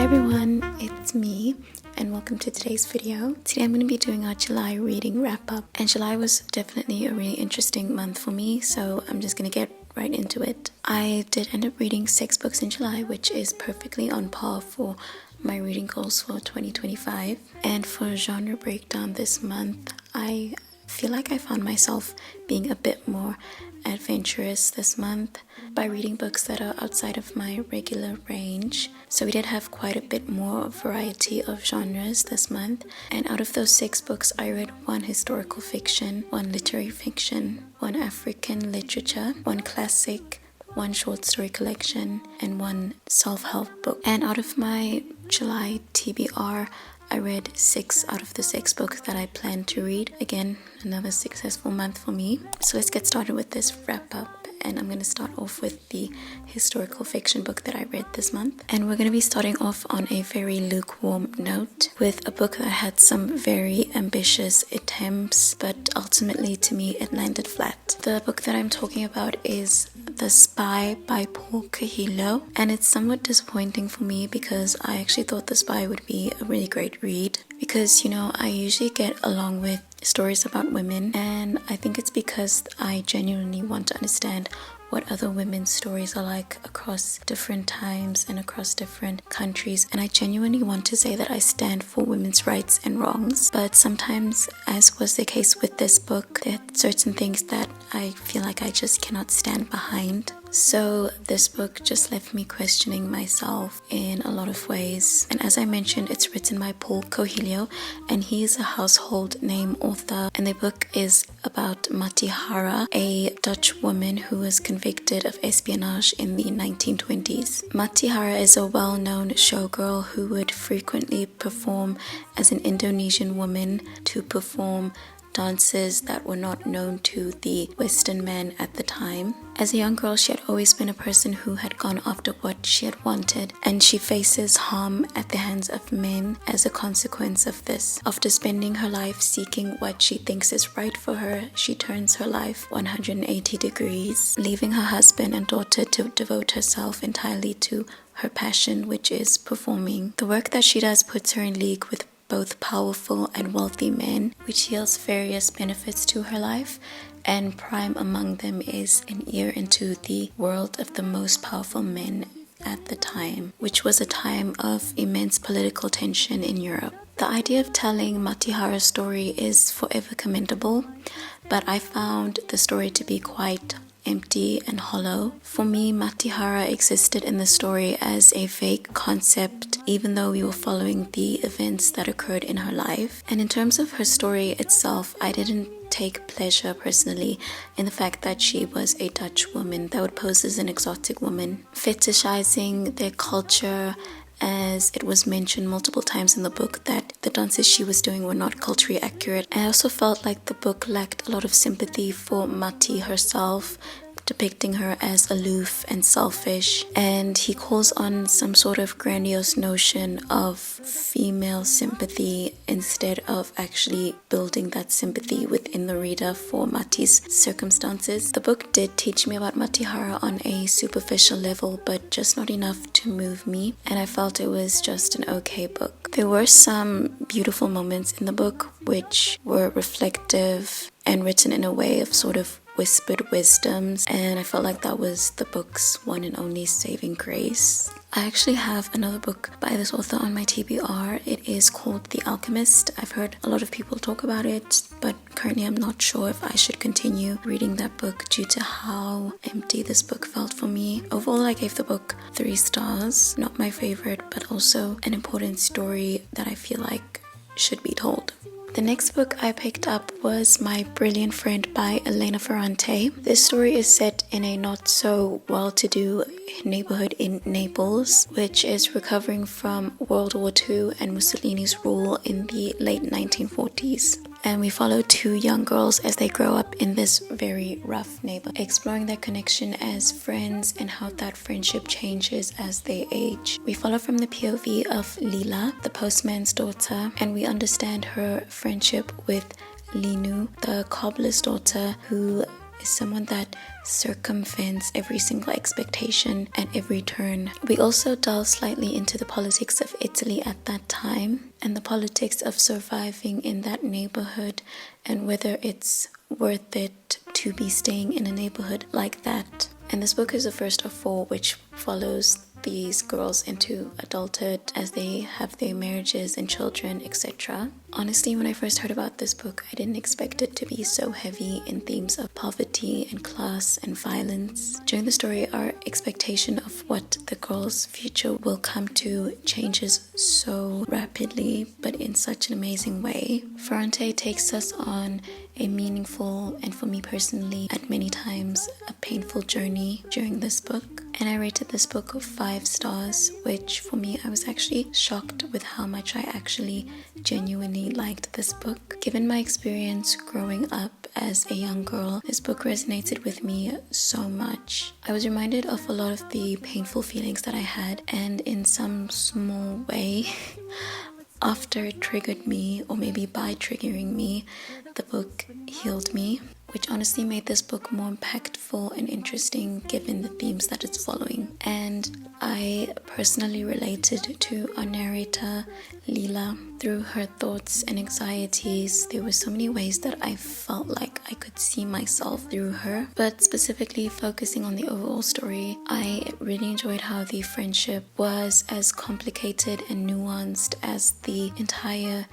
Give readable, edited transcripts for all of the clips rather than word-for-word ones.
Hi everyone, it's me and welcome to today's video. Today I'm going to be doing our July reading wrap up, and July was definitely a really interesting month for me, so I'm just going to get right into it. I did end up reading 6 books in July, which is perfectly on par for my reading goals for 2025. And for genre breakdown this month, I feel like I found myself being a bit more adventurous this month by reading books that are outside of my regular range. So we did have quite a bit more variety of genres this month, and out of those 6 books I read 1 historical fiction, 1 literary fiction, 1 African literature, 1 classic, 1 short story collection, and 1 self-help book. And out of my July TBR, I read 6 out of the 6 books that I planned to read. Again, another successful month for me. So let's get started with this wrap up. And I'm going to start off with the historical fiction book that I read this month. And we're going to be starting off on a very lukewarm note with a book that had some very ambitious attempts, but ultimately to me it landed flat. The book that I'm talking about is The Spy by Coelho, and it's somewhat disappointing for me because I actually thought The Spy would be a really great read, because I usually get along with stories about women, and I think it's because I genuinely want to understand what other women's stories are like across different times and across different countries, and I genuinely want to say that I stand for women's rights and wrongs. But sometimes, as was the case with this book, there are certain things that I feel like I just cannot stand behind. So this book just left me questioning myself in a lot of ways. And as I mentioned, it's written by Coelho, and he is a household name author. And the book is about Matihara, a Dutch woman who was convicted of espionage in the 1920s. Matihara is a well-known showgirl who would frequently perform as an Indonesian woman to perform dances that were not known to the Western man at the time. As a young girl, she had always been a person who had gone after what she had wanted, and she faces harm at the hands of men as a consequence of this. After spending her life seeking what she thinks is right for her, she turns her life 180 degrees, leaving her husband and daughter to devote herself entirely to her passion, which is performing. The work that she does puts her in league with both powerful and wealthy men, which yields various benefits to her life, and prime among them is an ear into the world of the most powerful men at the time, which was a time of immense political tension in Europe. The idea of telling Matihara's story is forever commendable, but I found the story to be quite empty and hollow. For me, Matihara existed in the story as a fake concept, even though we were following the events that occurred in her life. And in terms of her story itself, I didn't take pleasure personally in the fact that she was a Dutch woman that would pose as an exotic woman, fetishizing their culture, as it was mentioned multiple times in the book that the dances she was doing were not culturally accurate. I also felt like the book lacked a lot of sympathy for Mati herself, depicting her as aloof and selfish, and he calls on some sort of grandiose notion of female sympathy instead of actually building that sympathy within the reader for Mati's circumstances. The book did teach me about Matihara on a superficial level, but just not enough to move me, and I felt it was just an okay book. There were some beautiful moments in the book which were reflective and written in a way of sort of whispered wisdoms, and I felt like that was the book's one and only saving grace. I actually have another book by this author on my TBR. It is called The Alchemist. I've heard a lot of people talk about it, but currently I'm not sure if I should continue reading that book due to how empty this book felt for me. Overall, I gave the book 3 stars. Not my favorite, but also an important story that I feel like should be told. The next book I picked up was My Brilliant Friend by Elena Ferrante. This story is set in a not so well-to-do neighborhood in Naples, which is recovering from World War II and Mussolini's rule in the late 1940s. And we follow 2 young girls as they grow up in this very rough neighborhood, exploring their connection as friends and how that friendship changes as they age. We follow from the POV of Lila, the postman's daughter, and we understand her friendship with Linu, the cobbler's daughter, who is someone that circumvents every single expectation at every turn. We also delve slightly into the politics of Italy at that time and the politics of surviving in that neighborhood and whether it's worth it to be staying in a neighborhood like that. And this book is the first of 4 which follows these girls into adulthood as they have their marriages and children, etc. Honestly, when I first heard about this book, I didn't expect it to be so heavy in themes of poverty and class and violence. During the story, our expectation of what the girls' future will come to changes so rapidly, but in such an amazing way. Ferrante takes us on a meaningful and, for me personally, at many times a painful journey during this book. And I rated this book 5 stars, which for me, I was actually shocked with how much I actually genuinely liked this book. Given my experience growing up as a young girl, this book resonated with me so much. I was reminded of a lot of the painful feelings that I had, and in some small way, after it triggered me, or maybe by triggering me, the book healed me, which honestly made this book more impactful and interesting given the themes that it's following. And I personally related to our narrator, Lila, through her thoughts and anxieties. There were so many ways that I felt like I could see myself through her. But specifically focusing on the overall story, I really enjoyed how the friendship was as complicated and nuanced as the entire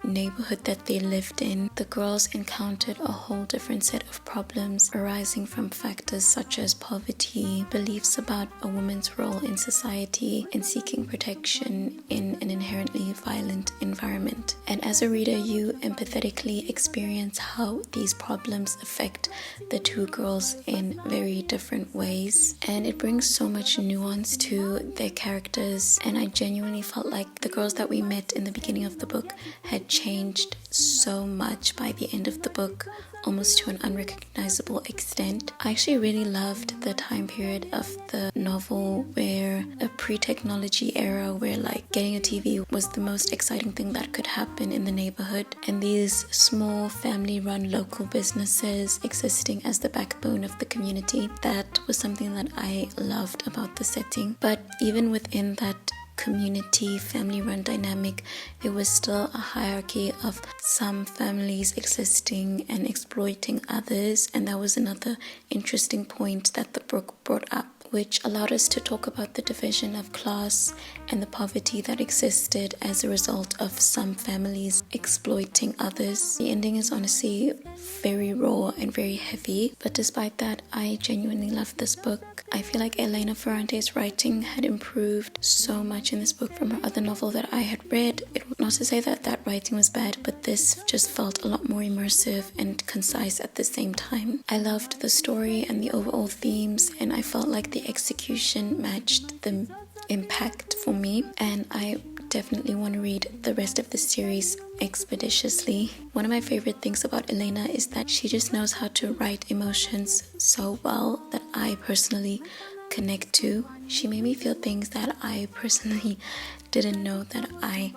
neighborhood that they lived in. The girls encountered a whole different set of problems arising from factors such as poverty, beliefs about a woman's role in society, and seeking protection in an inherently violent environment. And as a reader, you empathetically experience how these problems affect the 2 girls in very different ways. And it brings so much nuance to their characters, and I genuinely felt like the girls that we met in the beginning of the book had changed so much by the end of the book, almost to an unrecognizable extent. I actually really loved the time period of the novel where a pre-technology era where like getting a TV was the most exciting thing that could happen in the neighborhood, and these small family-run local businesses existing as the backbone of the community. That was something that I loved about the setting. But even within that community family-run dynamic, there was still a hierarchy of some families existing and exploiting others, and that was another interesting point that the book brought up, which allowed us to talk about the division of class and the poverty that existed as a result of some families exploiting others. The ending is honestly very raw and very heavy, but despite that, I genuinely loved this book. I feel like Elena Ferrante's writing had improved so much in this book from her other novel that I had read. Not to say that that writing was bad, but this just felt a lot more immersive and concise at the same time. I loved the story and the overall themes, and I felt like the execution matched the impact for me, and I definitely want to read the rest of the series expeditiously. One of my favorite things about Elena is that she just knows how to write emotions so well that I personally connect to. She made me feel things that I personally didn't know that I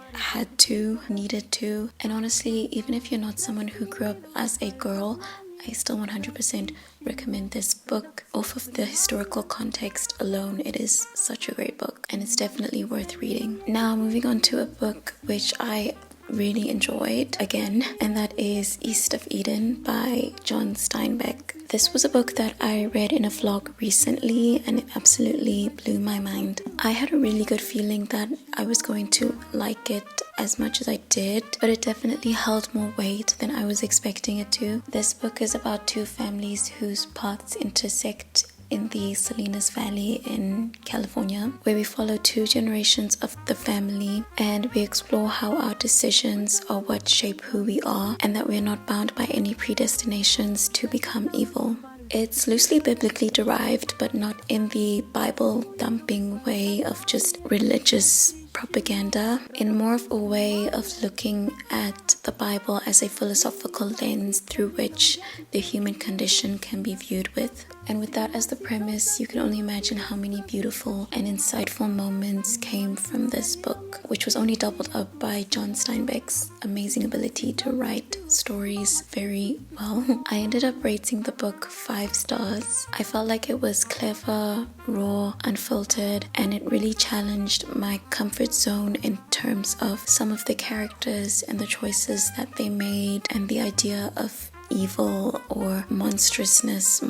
needed to. And honestly, even if you're not someone who grew up as a girl, I still 100% recommend this book. Off of the historical context alone, it is such a great book, and it's definitely worth reading. Now, moving on to a book which I really enjoyed again, and that is East of Eden by John Steinbeck. This was a book that I read in a vlog recently, and it absolutely blew my mind. I had a really good feeling that I was going to like it as much as I did, but it definitely held more weight than I was expecting it to. This book is about 2 families whose paths intersect in the Salinas Valley in California, where we follow 2 generations of the family, and we explore how our decisions are what shape who we are, and that we are not bound by any predestinations to become evil. It's loosely biblically derived, but not in the Bible thumping way of just religious propaganda, in more of a way of looking at the Bible as a philosophical lens through which the human condition can be viewed with. And with that as the premise, you can only imagine how many beautiful and insightful moments came from this book, which was only doubled up by John Steinbeck's amazing ability to write stories very well. I ended up rating the book 5 stars. I felt like it was clever, raw, unfiltered, and it really challenged my comfort zone in terms of some of the characters and the choices that they made, and the idea of evil or monstrosities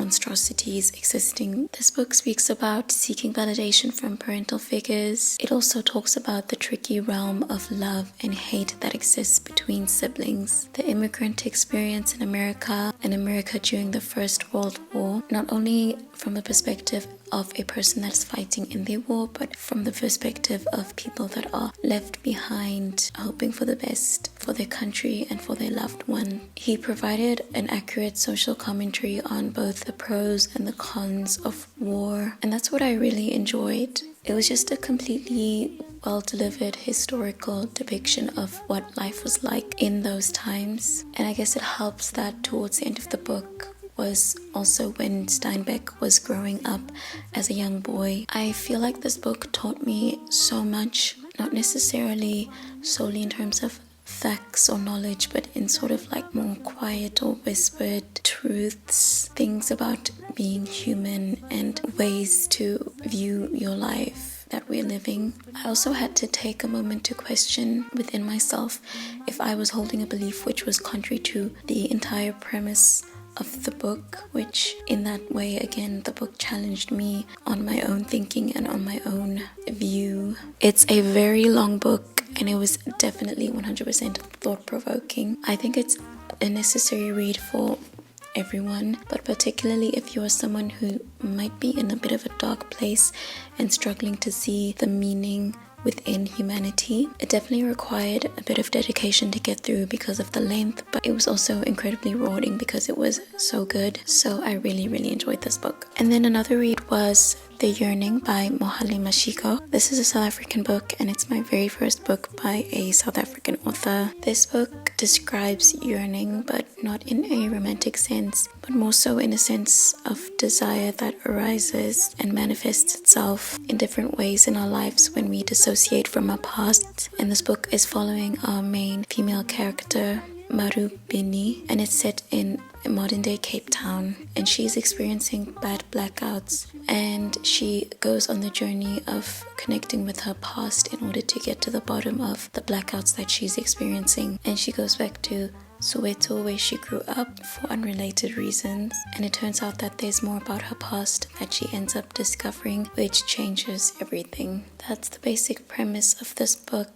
existing. This book speaks about seeking validation from parental figures. It also talks about the tricky realm of love and hate that exists between siblings, the immigrant experience in America and America during the First World War, not only from the perspective of a person that's fighting in the war, but from the perspective of people that are left behind, hoping for the best for their country and for their loved one. He provided an accurate social commentary on both the pros and the cons of war, and that's what I really enjoyed. It was just a completely well-delivered historical depiction of what life was like in those times. And I guess it helps that towards the end of the book was also when Steinbeck was growing up as a young boy. I feel like this book taught me so much, not necessarily solely in terms of facts or knowledge, but in sort of like more quiet or whispered truths, things about being human and ways to view your life that we're living. I also had to take a moment to question within myself if I was holding a belief which was contrary to the entire premise of the book, which in that way, again, the book challenged me on my own thinking and on my own view. It's a very long book, and it was definitely 100% thought-provoking. I think it's a necessary read for everyone, but particularly if you are someone who might be in a bit of a dark place and struggling to see the meaning within humanity. It definitely required a bit of dedication to get through because of the length, but it was also incredibly rewarding because it was so good. So I really enjoyed this book. And then another read was The Yearning by Mohale Mashigo. This is a South African book, and it's my very first book by a South African author. This book describes yearning, but not in a romantic sense, but more so in a sense of desire that arises and manifests itself in different ways in our lives when we dissociate from our past. And this book is following our main female character, Marubini, and it's set in modern day Cape Town, and she's experiencing bad blackouts, and she goes on the journey of connecting with her past in order to get to the bottom of the blackouts that she's experiencing. And she goes back to Soweto, where she grew up, for unrelated reasons, and it turns out that there's more about her past that she ends up discovering, which changes everything. That's the basic premise of this book.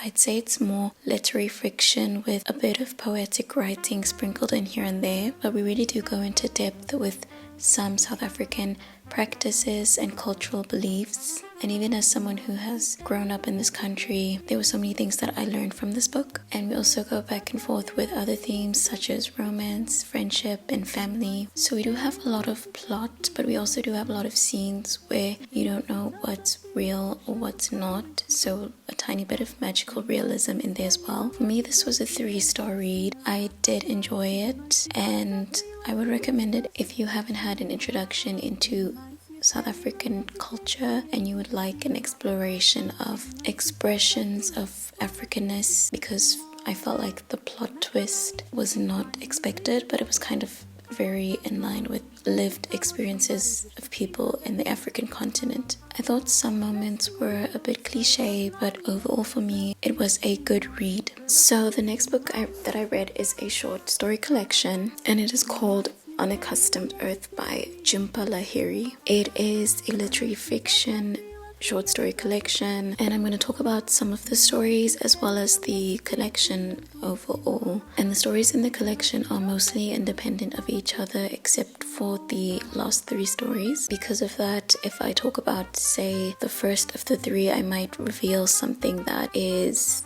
I'd say it's more literary fiction with a bit of poetic writing sprinkled in here and there, but we really do go into depth with some South African practices and cultural beliefs. And even as someone who has grown up in this country, there were so many things that I learned from this book. And we also go back and forth with other themes such as romance, friendship, and family. So we do have a lot of plot, but we also do have a lot of scenes where you don't know what's real or what's not. So a tiny bit of magical realism in there as well. For me, this was a 3-star read. I did enjoy it, and I would recommend it if you haven't had an introduction into South African culture and you would like an exploration of expressions of Africanness, because I felt like the plot twist was not expected, but it was kind of very in line with lived experiences of people in the African continent. I thought some moments were a bit cliche, but overall for me it was a good read. So the next book that I read is a short story collection, and it is called Unaccustomed Earth by Jhumpa Lahiri. It is a literary fiction short story collection, and I'm going to talk about some of the stories as well as the collection overall. And the stories in the collection are mostly independent of each other except for the last 3 stories. Because of that, if I talk about, say, the first of the 3, I might reveal something that is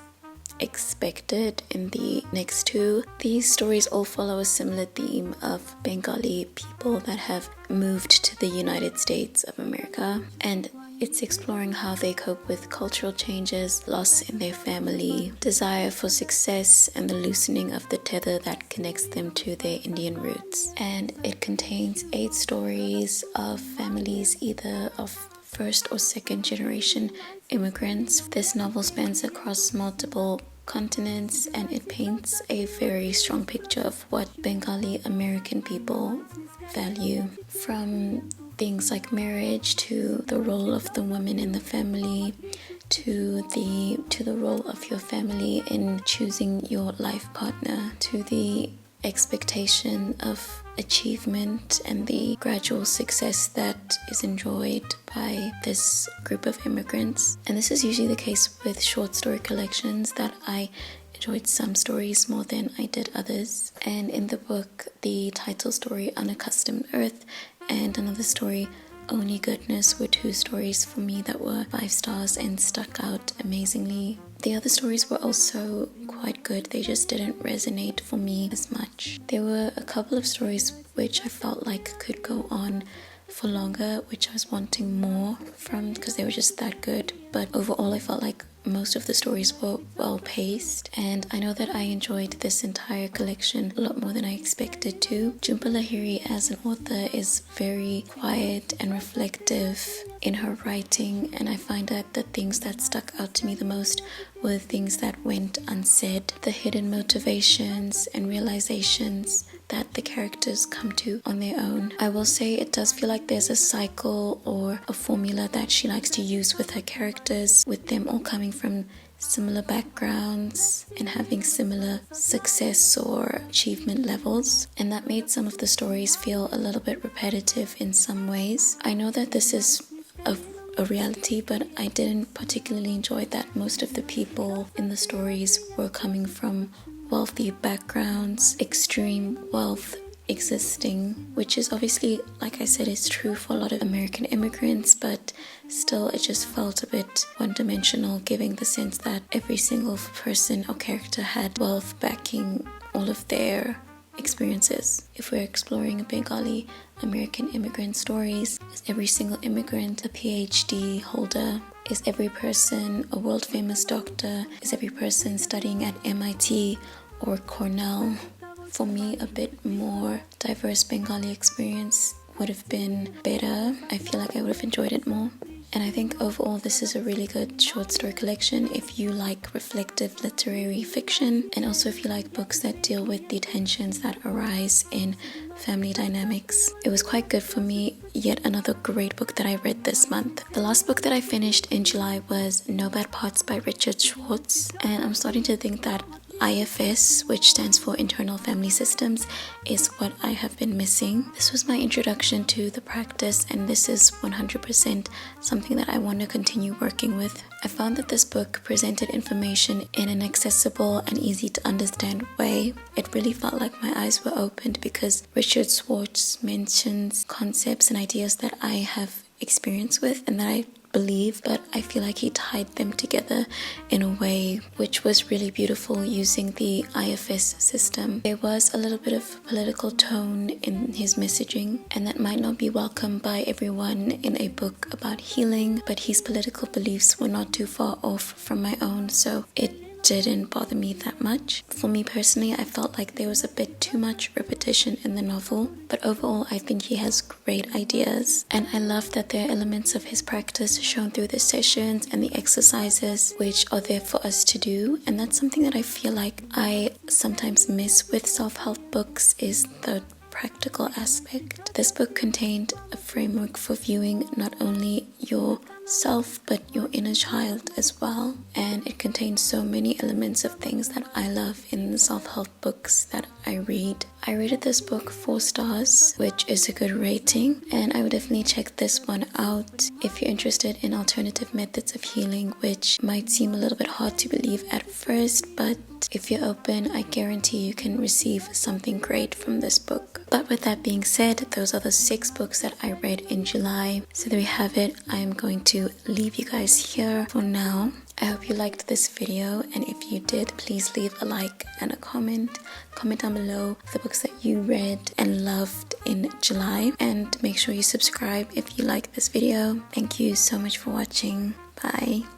expected in the next 2. These stories all follow a similar theme of Bengali people that have moved to the United States of America, and It's exploring how they cope with cultural changes, loss in their family, desire for success, and the loosening of the tether that connects them to their Indian roots. And it contains 8 stories of families either of first or second generation immigrants. This novel spans across multiple continents, and it paints a very strong picture of what Bengali American people value, from things like marriage to the role of the woman in the family, to the role of your family in choosing your life partner, to the expectation of achievement and the gradual success that is enjoyed by this group of immigrants. And this is usually the case with short story collections, that I enjoyed some stories more than I did others. And in the book, the title story Unaccustomed Earth and another story Only Goodness were 2 stories for me that were 5 stars and stuck out amazingly. The other stories were also quite good, they just didn't resonate for me as much. There were a couple of stories which I felt like could go on for longer, which I was wanting more from because they were just that good. But overall I felt like most of the stories were well paced, and I know that I enjoyed this entire collection a lot more than I expected to. Jhumpa Lahiri as an author is very quiet and reflective in her writing, and I find that the things that stuck out to me the most were things that went unsaid, the hidden motivations and realizations that the characters come to on their own. I will say it does feel like there's a cycle or a formula that she likes to use with her characters, with them all coming from similar backgrounds and having similar success or achievement levels, and that made some of the stories feel a little bit repetitive in some ways. I know that this is a reality, but I didn't particularly enjoy that most of the people in the stories were coming from wealthy backgrounds, extreme wealth existing, which is obviously, like I said, is true for a lot of American immigrants, but still it just felt a bit one-dimensional, giving the sense that every single person or character had wealth backing all of their experiences. If we're exploring Bengali American immigrant stories, is every single immigrant a PhD holder? Is every person a world-famous doctor? Is every person studying at MIT or Cornell? For me, a bit more diverse Bengali experience would have been better. I feel like I would have enjoyed it more. And I think overall this is a really good short story collection if you like reflective literary fiction, and also if you like books that deal with the tensions that arise in family dynamics. It was quite good for me. Yet another great book that I read this month. The last book that I finished in July was No Bad Parts by Richard Schwartz, and I'm starting to think that IFS, which stands for Internal Family Systems, is what I have been missing. This was my introduction to the practice, and this is 100% something that I want to continue working with. I found that this book presented information in an accessible and easy to understand way. It really felt like my eyes were opened because Richard Schwartz mentions concepts and ideas that I have experience with and that I believe, but I feel like he tied them together in a way which was really beautiful using the IFS system. There was a little bit of political tone in his messaging, and that might not be welcome by everyone in a book about healing, but his political beliefs were not too far off from my own, so it didn't bother me that much. For me personally, I felt like there was a bit too much repetition in the novel, but overall I think he has great ideas, and I love that there are elements of his practice shown through the sessions and the exercises which are there for us to do. And that's something that I feel like I sometimes miss with self-help books, is the practical aspect. This book contained a framework for viewing not only yourself but your inner child as well, and it contains so many elements of things that I love in the self-help books that I read. I rated this book 4 stars, which is a good rating, and I would definitely check this one out if you're interested in alternative methods of healing, which might seem a little bit hard to believe at first, but if you're open, I guarantee you can receive something great from this book. But with that being said, those are the 6 books that I read in July. So there we have it. I am going to leave you guys here for now. I hope you liked this video, and if you did, please leave a like and a comment. Comment down below the books that you read and loved in July, and make sure you subscribe if you like this video. Thank you so much for watching. Bye.